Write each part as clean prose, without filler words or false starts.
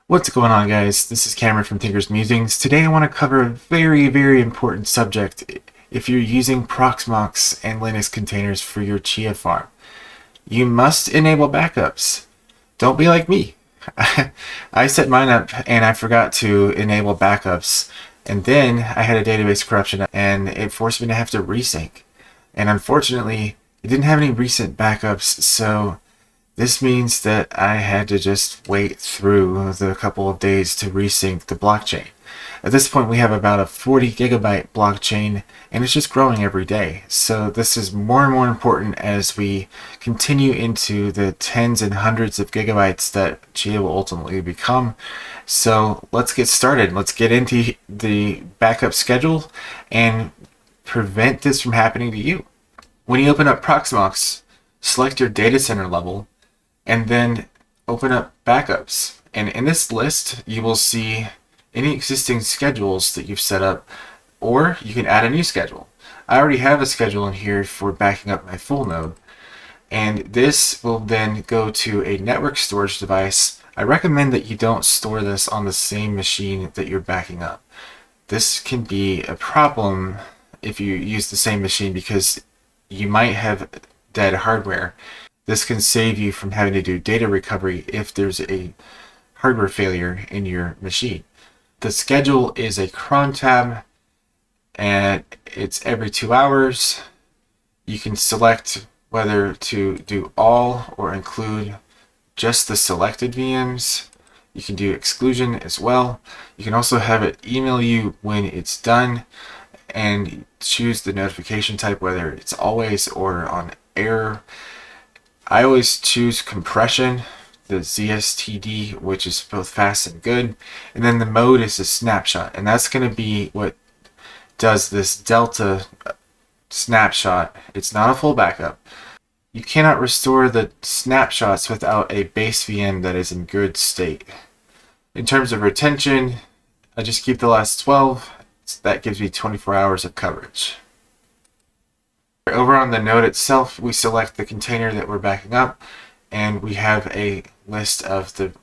What's going on, guys? This is Cameron from Tinker's Musings. Today I want to cover a very important subject if you're using Proxmox and Linux containers for your Chia farm. You must enable backups. Don't be like me. I set mine up and I forgot to enable backups, and then I had a database corruption and it forced me to have to resync. And unfortunately, it didn't have any recent backups, so this means that I had to just wait through the couple of days to resync the blockchain. At this point, we have about a 40 gigabyte blockchain, and it's just growing every day. So this is more and more important as we continue into the tens and hundreds of gigabytes that Chia will ultimately become. So let's get started. Let's get into the backup schedule and prevent this from happening to you. When you open up Proxmox, select your data center level, and then open up backups. And in this list, you will see any existing schedules that you've set up, or you can add a new schedule. I already have a schedule in here for backing up my full node, and this will then go to a network storage device. I recommend that you don't store this on the same machine that you're backing up. This can be a problem if you use the same machine because you might have dead hardware. This can save you from having to do data recovery if there's a hardware failure in your machine. The schedule is a cron tab, and it's every 2 hours. You can select whether to do all or include just the selected VMs. You can do exclusion as well. You can also have it email you when it's done and choose the notification type, whether it's always or on error. I always choose compression, the ZSTD, which is both fast and good. And then the mode is a snapshot, and that's going to be what does this delta snapshot. It's not a full backup. You cannot restore the snapshots without a base VM that is in good state. In terms of retention, I just keep the last 12. That gives me 24 hours of coverage. Over on the node itself, we select the container that we're backing up, and we have a list of the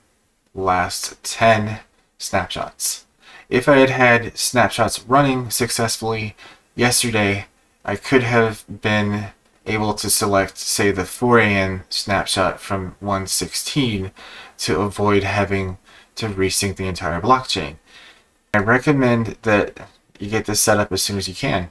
last 10 snapshots. If I had had snapshots running successfully yesterday, I could have been able to select, say, the 4 a.m. snapshot from 116 to avoid having to resync the entire blockchain. I recommend that you get this set up as soon as you can.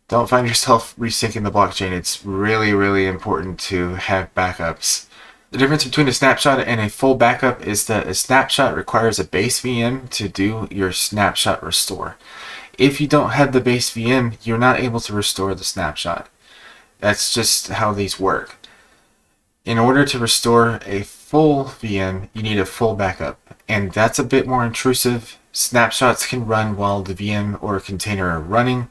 Don't find yourself resyncing the blockchain. It's really important to have backups. The difference between a snapshot and a full backup is that a snapshot requires a base VM to do your snapshot restore. If you don't have the base VM, you're not able to restore the snapshot. That's just how these work. In order to restore a full VM, you need a full backup, and that's a bit more intrusive. Snapshots can run while the VM or container are running.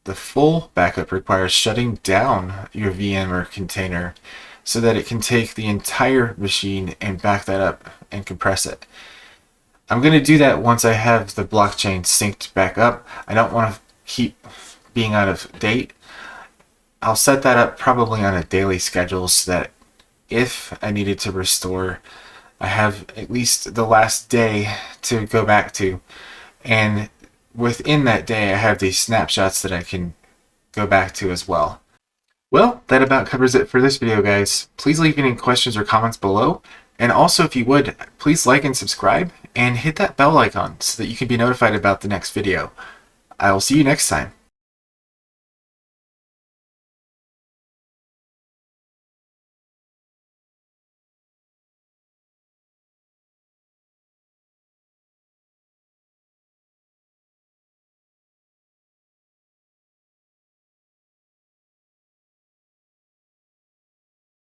The full backup requires shutting down your VM or container so that it can take the entire machine and back that up and compress it. I'm going to do that once I have the blockchain synced back up. I don't want to keep being out of date. I'll set that up probably on a daily schedule so that if I needed to restore, I have at least the last day to go back to, and within that day I have these snapshots that I can go back to as well. Well, that about covers it for this video, guys. Please leave any questions or comments below, and also if you would, please like and subscribe and hit that bell icon so that you can be notified about the next video. I will see you next time.